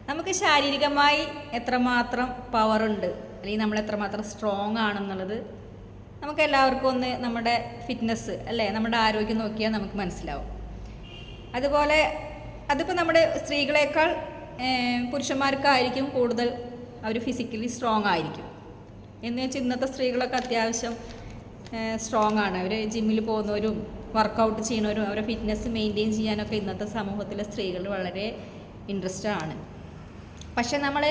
നമുക്ക് ശാരീരികമായി എത്രമാത്രം പവറുണ്ട് അല്ലെങ്കിൽ നമ്മൾ എത്രമാത്രം സ്ട്രോങ് ആണെന്നുള്ളത് നമുക്ക് എല്ലാവർക്കും ഒന്ന് നമ്മുടെ ഫിറ്റ്നസ് അല്ലേ, നമ്മുടെ ആരോഗ്യം നോക്കിയാൽ നമുക്ക് മനസ്സിലാവും. അതുപോലെ അതിപ്പോൾ നമ്മുടെ സ്ത്രീകളെക്കാൾ പുരുഷന്മാർക്കായിരിക്കും കൂടുതൽ അവർ ഫിസിക്കലി സ്ട്രോങ് ആയിരിക്കും. എന്ന് വെച്ചാൽ ഇന്നത്തെ സ്ത്രീകളൊക്കെ അത്യാവശ്യം സ്ട്രോങ് ആണ്. അവർ ജിമ്മിൽ പോകുന്നവരും വർക്കൗട്ട് ചെയ്യുന്നവരും അവരുടെ ഫിറ്റ്നസ് മെയിൻറ്റെയിൻ ചെയ്യാനൊക്കെ ഇന്നത്തെ സമൂഹത്തിലെ സ്ത്രീകൾ വളരെ ഇൻട്രസ്റ്റഡ് ആണ്. പക്ഷെ നമ്മൾ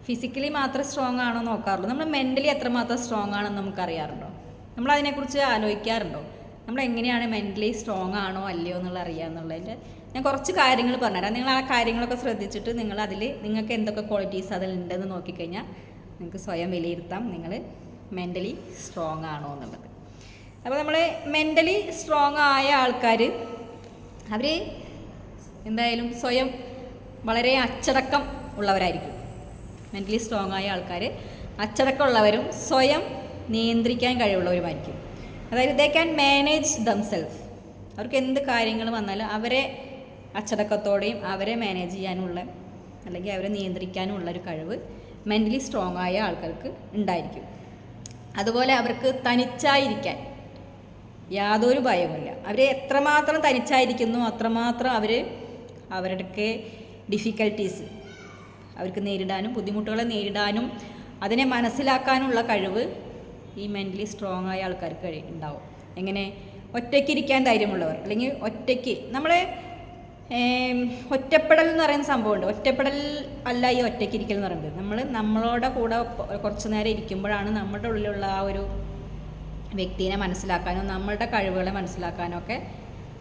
ഫിസിക്കലി മാത്രം സ്ട്രോങ് ആണോ നോക്കാറുള്ളൂ, നമ്മൾ മെൻ്റലി എത്രമാത്രം സ്ട്രോങ് ആണെന്ന് നമുക്കറിയാറുണ്ടോ? നമ്മളതിനെക്കുറിച്ച് ആലോചിക്കാറുണ്ടോ? നമ്മൾ എങ്ങനെയാണ് മെൻ്റലി സ്ട്രോങ് ആണോ അല്ലയോ എന്നുള്ള അറിയാമെന്നുള്ളതിൻ്റെ ഞാൻ കുറച്ച് കാര്യങ്ങൾ പറഞ്ഞുതരാം. നിങ്ങൾ ആ കാര്യങ്ങളൊക്കെ ശ്രദ്ധിച്ചിട്ട് നിങ്ങൾക്ക് എന്തൊക്കെ ക്വാളിറ്റീസ് അതിലുണ്ടെന്ന് നോക്കിക്കഴിഞ്ഞാൽ നിങ്ങൾക്ക് സ്വയം വിലയിരുത്താം നിങ്ങൾ മെൻ്റലി സ്ട്രോങ് ആണോ എന്നുള്ളത്. അപ്പോൾ നമ്മൾ മെൻ്റലി സ്ട്രോങ് ആയ ആൾക്കാർ അവർ എന്തായാലും സ്വയം വളരെ അച്ചടക്കം ഉള്ളവരായിരിക്കും. മെൻ്റലി സ്ട്രോങ് ആയ ആൾക്കാർ അച്ചടക്കമുള്ളവരും സ്വയം നിയന്ത്രിക്കാൻ കഴിവുള്ളവരുമായിരിക്കും. അതായത് ദേ ക്യാൻ മാനേജ് ദംസെൽഫ്. അവർക്ക് എന്ത് കാര്യങ്ങൾ വന്നാലും അവരെ അച്ചടക്കത്തോടെയും അവരെ മാനേജ് ചെയ്യാനുള്ള അല്ലെങ്കിൽ അവരെ നിയന്ത്രിക്കാനുള്ള ഒരു കഴിവ് മെൻ്റലി സ്ട്രോങ് ആയ ആൾക്കാർക്ക് ഉണ്ടായിരിക്കും. അതുപോലെ അവർക്ക് തനിച്ചായിരിക്കാൻ യാതൊരു ഭയവുമില്ല. അവർ എത്രമാത്രം തനിച്ചായിരിക്കുന്നു അത്രമാത്രം അവരുടെ ഡിഫിക്കൽട്ടീസ് അവർക്ക് നേരിടാനും ബുദ്ധിമുട്ടുകളെ നേരിടാനും അതിനെ മനസ്സിലാക്കാനുള്ള കഴിവ് ഈ മെൻ്റലി സ്ട്രോങ് ആയ ആൾക്കാർക്ക് ഉണ്ടാവും. എങ്ങനെ? ഒറ്റയ്ക്കിരിക്കാൻ ധൈര്യമുള്ളവർ, അല്ലെങ്കിൽ ഒറ്റയ്ക്ക് ഒറ്റപ്പെടൽ എന്ന് പറയുന്ന സംഭവമുണ്ട്. ഒറ്റപ്പെടൽ അല്ല ഈ ഒറ്റയ്ക്കിരിക്കൽ എന്ന് പറയുന്നത്. നമ്മളോടെ കൂടെ കുറച്ച് നേരം ഇരിക്കുമ്പോഴാണ് നമ്മുടെ ഉള്ളിലുള്ള ആ ഒരു വ്യക്തിയെ മനസ്സിലാക്കാനും നമ്മളുടെ കഴിവുകളെ മനസ്സിലാക്കാനും ഒക്കെ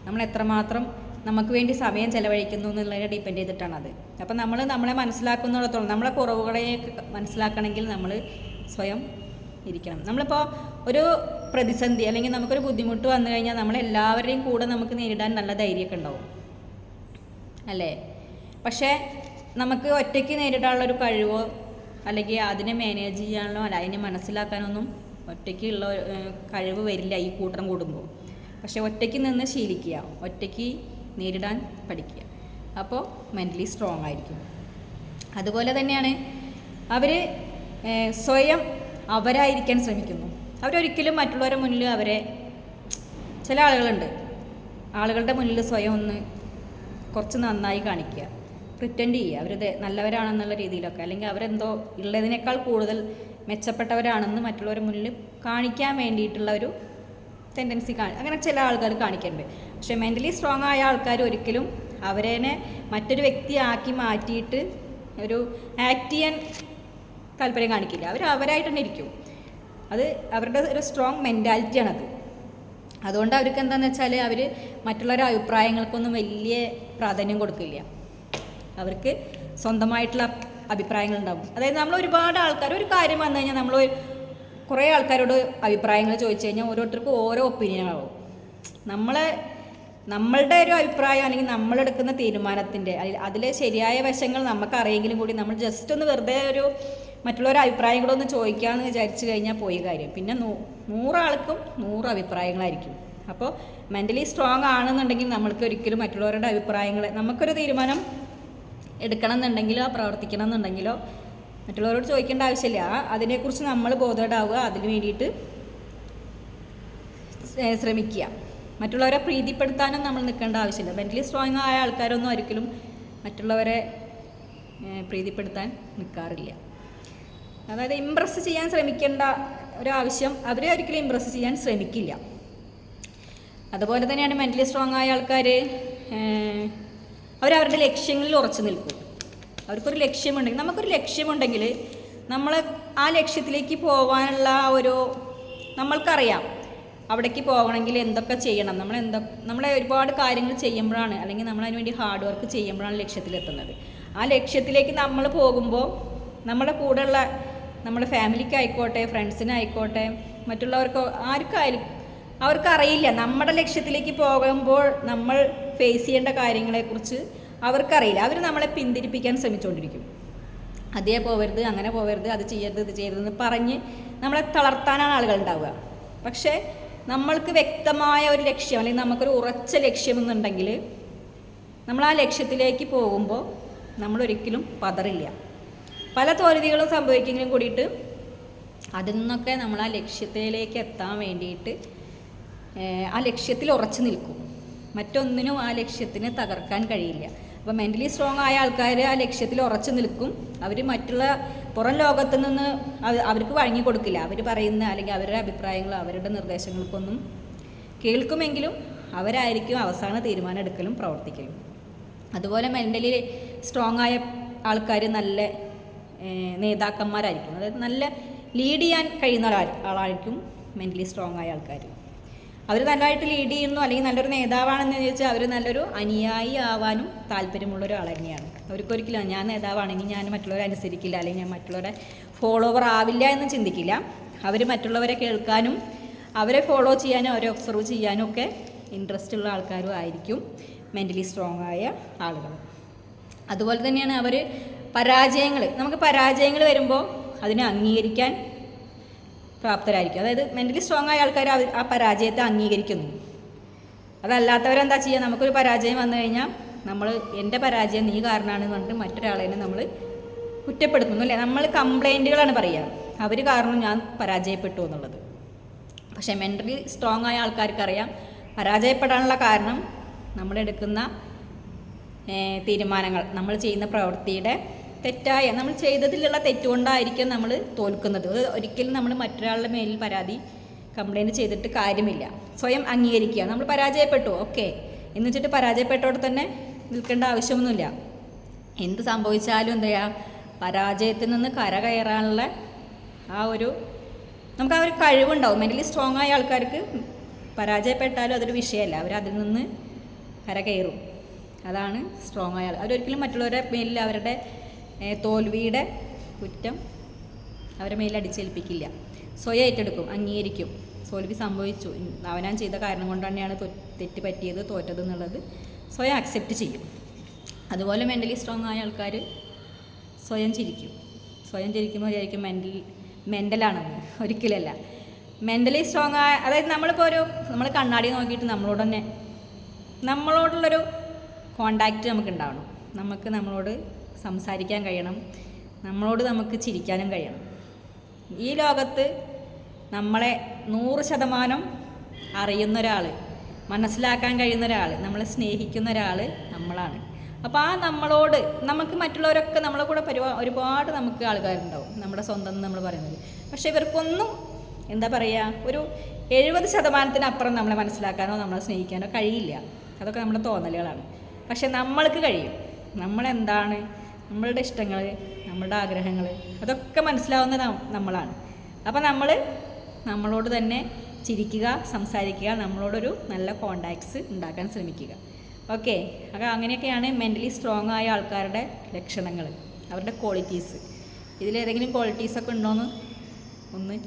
നമ്മൾ എത്രമാത്രം നമുക്ക് വേണ്ടി സമയം ചെലവഴിക്കുന്നു എന്നുള്ളതിനെ ഡിപ്പെൻഡ് ചെയ്തിട്ടാണത്. അപ്പം നമ്മളെ മനസ്സിലാക്കുന്നിടത്തോളം നമ്മളെ കുറവുകളെ മനസ്സിലാക്കണമെങ്കിൽ നമ്മൾ സ്വയം ഇരിക്കണം. നമ്മളിപ്പോൾ ഒരു പ്രതിസന്ധി അല്ലെങ്കിൽ നമുക്കൊരു ബുദ്ധിമുട്ട് വന്നു കഴിഞ്ഞാൽ നമ്മളെല്ലാവരുടെയും കൂടെ നമുക്ക് നേരിടാൻ നല്ല ധൈര്യമൊക്കെ ഉണ്ടാവും അല്ലേ? പക്ഷേ നമുക്ക് ഒറ്റയ്ക്ക് നേരിടാനുള്ളൊരു കഴിവോ അല്ലെങ്കിൽ അതിനെ മാനേജ് ചെയ്യാനോ അല്ല അതിനെ മനസ്സിലാക്കാനൊന്നും ഒറ്റയ്ക്കുള്ള കഴിവ് വരില്ല ഈ കൂട്ടം കൂടുമ്പോൾ. പക്ഷേ ഒറ്റയ്ക്ക് നിന്ന് ശീലിക്കുക, ഒറ്റയ്ക്ക് നേരിടാൻ പഠിക്കുക, അപ്പോൾ മെൻ്റലി സ്ട്രോങ് ആയിരിക്കും. അതുപോലെ തന്നെയാണ് അവർ സ്വയം അവരായിരിക്കാൻ ശ്രമിക്കുന്നു. അവരൊരിക്കലും മറ്റുള്ളവരുടെ മുന്നിൽ ചില ആളുകളുടെ മുന്നിൽ സ്വയം ഒന്ന് കുറച്ച് നന്നായി കാണിക്കുക, പ്രിറ്റൻഡ് ചെയ്യുക, അവർ നല്ലവരാണെന്നുള്ള രീതിയിലൊക്കെ, അല്ലെങ്കിൽ അവരെന്തോ ഉള്ളതിനേക്കാൾ കൂടുതൽ മെച്ചപ്പെട്ടവരാണെന്ന് മറ്റുള്ളവരുടെ മുന്നിൽ കാണിക്കാൻ വേണ്ടിയിട്ടുള്ള ഒരു ടെൻഡൻസി അങ്ങനെ ചില ആൾക്കാർ കാണിക്കുന്നുണ്ട്. പക്ഷേ മെൻ്റലി സ്ട്രോങ് ആയ ആൾക്കാർ ഒരിക്കലും അവരെ മറ്റൊരു വ്യക്തിയാക്കി മാറ്റിയിട്ട് ഒരു ആക്ട് ചെയ്യാൻ താല്പര്യം കാണിക്കില്ല. അവരായിട്ട് തന്നെ ഇരിക്കും. അത് അവരുടെ ഒരു സ്ട്രോങ് മെൻറ്റാലിറ്റിയാണത്. അതുകൊണ്ട് അവർക്ക് എന്താണെന്ന് വെച്ചാൽ അവർ മറ്റുള്ളവരുടെ അഭിപ്രായങ്ങൾക്കൊന്നും വലിയ പ്രാധാന്യം കൊടുക്കില്ല. അവർക്ക് സ്വന്തമായിട്ടുള്ള അഭിപ്രായങ്ങളുണ്ടാവും. അതായത് നമ്മൾ ഒരുപാട് ആൾക്കാർ ഒരു കാര്യം വന്നു കഴിഞ്ഞാൽ നമ്മൾ കുറേ ആൾക്കാരോട് അഭിപ്രായങ്ങൾ ചോദിച്ചു കഴിഞ്ഞാൽ ഓരോരുത്തർക്കും ഓരോ ഒപ്പീനിയനാവും. നമ്മളുടെ ഒരു അഭിപ്രായം അല്ലെങ്കിൽ നമ്മളെടുക്കുന്ന തീരുമാനത്തിൻ്റെ അതിലെ ശരിയായ വശങ്ങൾ നമുക്കറിയെങ്കിലും കൂടി നമ്മൾ ജസ്റ്റ് ഒന്ന് വെറുതെ മറ്റുള്ളവരുടെ അഭിപ്രായങ്ങളൊന്ന് ചോദിക്കാമെന്ന് വിചാരിച്ചു കഴിഞ്ഞാൽ പോയി കാര്യം. പിന്നെ 100 ആൾക്കും 100 അഭിപ്രായങ്ങളായിരിക്കും. അപ്പോൾ മെൻ്റലി സ്ട്രോങ് ആണെന്നുണ്ടെങ്കിൽ നമ്മൾക്ക് ഒരിക്കലും മറ്റുള്ളവരുടെ അഭിപ്രായങ്ങളെ നമുക്കൊരു തീരുമാനം എടുക്കണം എന്നുണ്ടെങ്കിലോ പ്രവർത്തിക്കണം എന്നുണ്ടെങ്കിലോ മറ്റുള്ളവരോട് ചോദിക്കേണ്ട ആവശ്യമില്ല. അതിനെക്കുറിച്ച് നമ്മൾ ബോധേഡാവുക, അതിന് വേണ്ടിയിട്ട് ശ്രമിക്കുക. മറ്റുള്ളവരെ പ്രീതിപ്പെടുത്താനും നമ്മൾ നിൽക്കേണ്ട ആവശ്യമില്ല. മെൻ്റലി സ്ട്രോങ് ആയ ആൾക്കാരൊന്നും ഒരിക്കലും മറ്റുള്ളവരെ പ്രീതിപ്പെടുത്താൻ നിൽക്കാറില്ല. അതായത് ഇമ്പ്രസ് ചെയ്യാൻ ശ്രമിക്കേണ്ട ഒരാവശ്യം അവരെ ഒരിക്കലും ഇമ്പ്രസ് ചെയ്യാൻ ശ്രമിക്കില്ല. അതുപോലെ തന്നെയാണ് മെൻ്റലി സ്ട്രോങ് ആയ ആൾക്കാർ അവരവരുടെ ലക്ഷ്യങ്ങളിൽ ഉറച്ചു നിൽക്കും. അവർക്കൊരു ലക്ഷ്യമുണ്ടെങ്കിൽ നമുക്കൊരു ലക്ഷ്യമുണ്ടെങ്കിൽ നമ്മൾ ആ ലക്ഷ്യത്തിലേക്ക് പോകാനുള്ള നമ്മൾക്കറിയാം അവിടേക്ക് പോകണമെങ്കിൽ എന്തൊക്കെ ചെയ്യണം. നമ്മളെ ഒരുപാട് കാര്യങ്ങൾ ചെയ്യുമ്പോഴാണ് അല്ലെങ്കിൽ നമ്മളതിന് വേണ്ടി ഹാർഡ് വർക്ക് ചെയ്യുമ്പോഴാണ് ലക്ഷ്യത്തിലെത്തുന്നത്. ആ ലക്ഷ്യത്തിലേക്ക് നമ്മൾ പോകുമ്പോൾ നമ്മുടെ കൂടെയുള്ള നമ്മുടെ ഫാമിലിക്കായിക്കോട്ടെ ഫ്രണ്ട്സിനായിക്കോട്ടെ മറ്റുള്ളവർക്ക് ആർക്കായാലും അവർക്കറിയില്ല നമ്മുടെ ലക്ഷ്യത്തിലേക്ക് പോകുമ്പോൾ നമ്മൾ ഫേസ് ചെയ്യേണ്ട കാര്യങ്ങളെക്കുറിച്ച് അവർക്കറിയില്ല. അവർ നമ്മളെ പിന്തിരിപ്പിക്കാൻ ശ്രമിച്ചുകൊണ്ടിരിക്കും. അതേ പോവരുത്, അങ്ങനെ പോവരുത്, അത് ചെയ്യരുത്, ഇത് ചെയ്യരുതെന്ന് പറഞ്ഞ് നമ്മളെ തളർത്താനാണ് ആളുകൾ ഉണ്ടാവുക. പക്ഷേ നമ്മൾക്ക് വ്യക്തമായ ഒരു ലക്ഷ്യം അല്ലെങ്കിൽ നമുക്കൊരു ഉറച്ച ലക്ഷ്യമെന്നുണ്ടെങ്കിൽ നമ്മൾ ആ ലക്ഷ്യത്തിലേക്ക് പോകുമ്പോൾ നമ്മളൊരിക്കലും പതറില്ല. പല തോൽവികളും സംഭവിക്കെങ്കിലും കൂടിയിട്ട് അതിൽ നിന്നൊക്കെ നമ്മൾ ആ ലക്ഷ്യത്തിലേക്ക് എത്താൻ വേണ്ടിയിട്ട് ആ ലക്ഷ്യത്തിൽ ഉറച്ചു നിൽക്കും. മറ്റൊന്നിനും ആ ലക്ഷ്യത്തിന് തകർക്കാൻ കഴിയില്ല. അപ്പോൾ മെൻ്റലി സ്ട്രോങ് ആയ ആൾക്കാർ ആ ലക്ഷ്യത്തിൽ ഉറച്ചു നിൽക്കും. അവർ മറ്റുള്ള പുറം ലോകത്തു നിന്ന് അവർക്ക് വഴങ്ങി കൊടുക്കില്ല. അവർ പറയുന്ന അല്ലെങ്കിൽ അവരുടെ അഭിപ്രായങ്ങൾ, അവരുടെ നിർദ്ദേശങ്ങൾക്കൊന്നും കേൾക്കുമെങ്കിലും അവരായിരിക്കും അവസാന തീരുമാനം എടുക്കലും പ്രവർത്തിക്കലും. അതുപോലെ മെൻ്റലി സ്ട്രോങ് ആയ ആൾക്കാർ നല്ല നേതാക്കന്മാരായിരിക്കും. അതായത് നല്ല ലീഡ് ചെയ്യാൻ കഴിയുന്ന ആളായിരിക്കും മെൻ്റലി സ്ട്രോങ് ആയ ആൾക്കാർ. അവർ നല്ലതായിട്ട് ലീഡ് ചെയ്യുന്നു അല്ലെങ്കിൽ നല്ലൊരു നേതാവാണെന്ന് ചോദിച്ചാൽ അവർ നല്ലൊരു അനുയായി ആവാനും താല്പര്യമുള്ള ഒരാൾ തന്നെയാണ്. അവർക്കൊരിക്കലും ഞാൻ നേതാവാണെങ്കിൽ ഞാൻ മറ്റുള്ളവരെ അനുസരിക്കില്ല അല്ലെങ്കിൽ ഞാൻ മറ്റുള്ളവരെ ഫോളോവർ ആവില്ല എന്ന് ചിന്തിക്കില്ല. അവർ മറ്റുള്ളവരെ കേൾക്കാനും അവരെ ഫോളോ ചെയ്യാനും അവരെ ഒബ്സർവ് ചെയ്യാനും ഒക്കെ ഇൻട്രസ്റ്റ് ഉള്ള ആൾക്കാരും ആയിരിക്കും മെൻ്റലി സ്ട്രോങ് ആയ ആളുകൾ. അതുപോലെ തന്നെയാണ് അവർ നമുക്ക് പരാജയങ്ങൾ വരുമ്പോൾ അതിനെ അംഗീകരിക്കാൻ പ്രാപ്തരായിരിക്കും. അതായത് മെൻ്റലി സ്ട്രോങ് ആയ ആൾക്കാർ ആ പരാജയത്തെ അംഗീകരിക്കുന്നു. അതല്ലാത്തവരെന്താ ചെയ്യുക? നമുക്കൊരു പരാജയം വന്നു കഴിഞ്ഞാൽ നമ്മൾ എൻ്റെ പരാജയം നീ കാരണമാണെന്ന് പറഞ്ഞിട്ട് മറ്റൊരാളെ നമ്മൾ കുറ്റപ്പെടുത്തുന്നു അല്ലേ? നമ്മൾ കംപ്ലൈൻറ്റുകളാണ് പറയുക, അവർ കാരണം ഞാൻ പരാജയപ്പെട്ടു എന്നുള്ളത്. പക്ഷേ മെൻ്റലി സ്ട്രോങ് ആയ ആൾക്കാർക്കറിയാം പരാജയപ്പെടാനുള്ള കാരണം നമ്മളെടുക്കുന്ന തീരുമാനങ്ങൾ, നമ്മൾ ചെയ്യുന്ന പ്രവൃത്തിയുടെ നമ്മൾ ചെയ്തതിലുള്ള തെറ്റുകൊണ്ടായിരിക്കും നമ്മൾ തോൽക്കുന്നത്. ഒരിക്കലും നമ്മൾ മറ്റൊരാളുടെ മേലിൽ കംപ്ലൈൻറ്റ് ചെയ്തിട്ട് കാര്യമില്ല. സ്വയം അംഗീകരിക്കുക. നമ്മൾ പരാജയപ്പെട്ടു, ഓക്കെ എന്ന് വെച്ചിട്ട് പരാജയപ്പെട്ടോടെ തന്നെ നിൽക്കേണ്ട ആവശ്യമൊന്നുമില്ല. എന്ത് സംഭവിച്ചാലും എന്താ ചെയ്യുക? പരാജയത്തിൽ നിന്ന് കരകയറാനുള്ള നമുക്ക് ആ ഒരു കഴിവുണ്ടാവും. മെൻ്റലി സ്ട്രോങ് ആയ ആൾക്കാർക്ക് പരാജയപ്പെട്ടാലും അതൊരു വിഷയമല്ല. അവരതിൽ നിന്ന് കരകയറും. അതാണ് സ്ട്രോങ് ആയ ആൾ. അവരൊരിക്കലും മറ്റുള്ളവരുടെ മേലിൽ അവരുടെ തോൽവിയുടെ കുറ്റം അവരുടെ മേലിൽ അടിച്ചേൽപ്പിക്കില്ല. സ്വയം ഏറ്റെടുക്കും, അംഗീകരിക്കും. തോൽവി സംഭവിച്ചു, അവനാൻ ചെയ്ത കാരണം കൊണ്ട് തന്നെയാണ് തെറ്റ് പറ്റിയത്, തോറ്റത് എന്നുള്ളത് സ്വയം അക്സെപ്റ്റ് ചെയ്യും. അതുപോലെ മെൻ്റലി സ്ട്രോങ് ആയ ആൾക്കാർ സ്വയം ചിരിക്കുമ്പോൾ വിചാരിക്കും മെൻ്റലാണെന്ന്. ഒരിക്കലല്ല. മെൻ്റലി സ്ട്രോങ് ആയ, അതായത് നമ്മൾ കണ്ണാടി നോക്കിയിട്ട് നമ്മളോടുള്ളൊരു കോണ്ടാക്റ്റ് നമുക്ക് ഉണ്ടാവണം. നമ്മളോട് സംസാരിക്കാൻ കഴിയണം, നമുക്ക് ചിരിക്കാനും കഴിയണം. ഈ ലോകത്ത് നമ്മളെ 100% അറിയുന്ന ഒരാൾ, മനസ്സിലാക്കാൻ കഴിയുന്ന ഒരാൾ, നമ്മളെ സ്നേഹിക്കുന്ന ഒരാൾ നമ്മളാണ്. അപ്പോൾ നമുക്ക് മറ്റുള്ളവരൊക്കെ നമ്മളെ കൂടെ ഒരുപാട് നമുക്ക് ആൾക്കാരുണ്ടാവും, നമ്മുടെ സ്വന്തം നമ്മൾ പറയുന്നത്. പക്ഷേ ഇവർക്കൊന്നും എന്താ പറയുക, ഒരു 70% നമ്മളെ മനസ്സിലാക്കാനോ നമ്മളെ സ്നേഹിക്കാനോ കഴിയില്ല. അതൊക്കെ നമ്മുടെ തോന്നലുകളാണ്. പക്ഷെ നമ്മൾക്ക് കഴിയും. നമ്മളെന്താണ്, നമ്മളുടെ ഇഷ്ടങ്ങൾ, നമ്മളുടെ ആഗ്രഹങ്ങൾ, അതൊക്കെ മനസ്സിലാവുന്ന നമ്മളാണ്. അപ്പോൾ നമ്മളോട് തന്നെ ചിരിക്കുക, സംസാരിക്കുക, നമ്മളോടൊരു നല്ല കോണ്ടാക്ട്സ് ഉണ്ടാക്കാൻ ശ്രമിക്കുക. ഓക്കെ, അപ്പോൾ അങ്ങനെയൊക്കെയാണ് മെൻ്റലി സ്ട്രോങ് ആയ ആൾക്കാരുടെ ലക്ഷണങ്ങൾ, അവരുടെ ക്വാളിറ്റീസ്. ഇതിലേതെങ്കിലും ക്വാളിറ്റീസൊക്കെ ഉണ്ടോയെന്ന് ഒന്ന്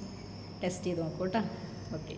ടെസ്റ്റ് ചെയ്ത് നോക്കൂ കേട്ടോ. ഓക്കെ.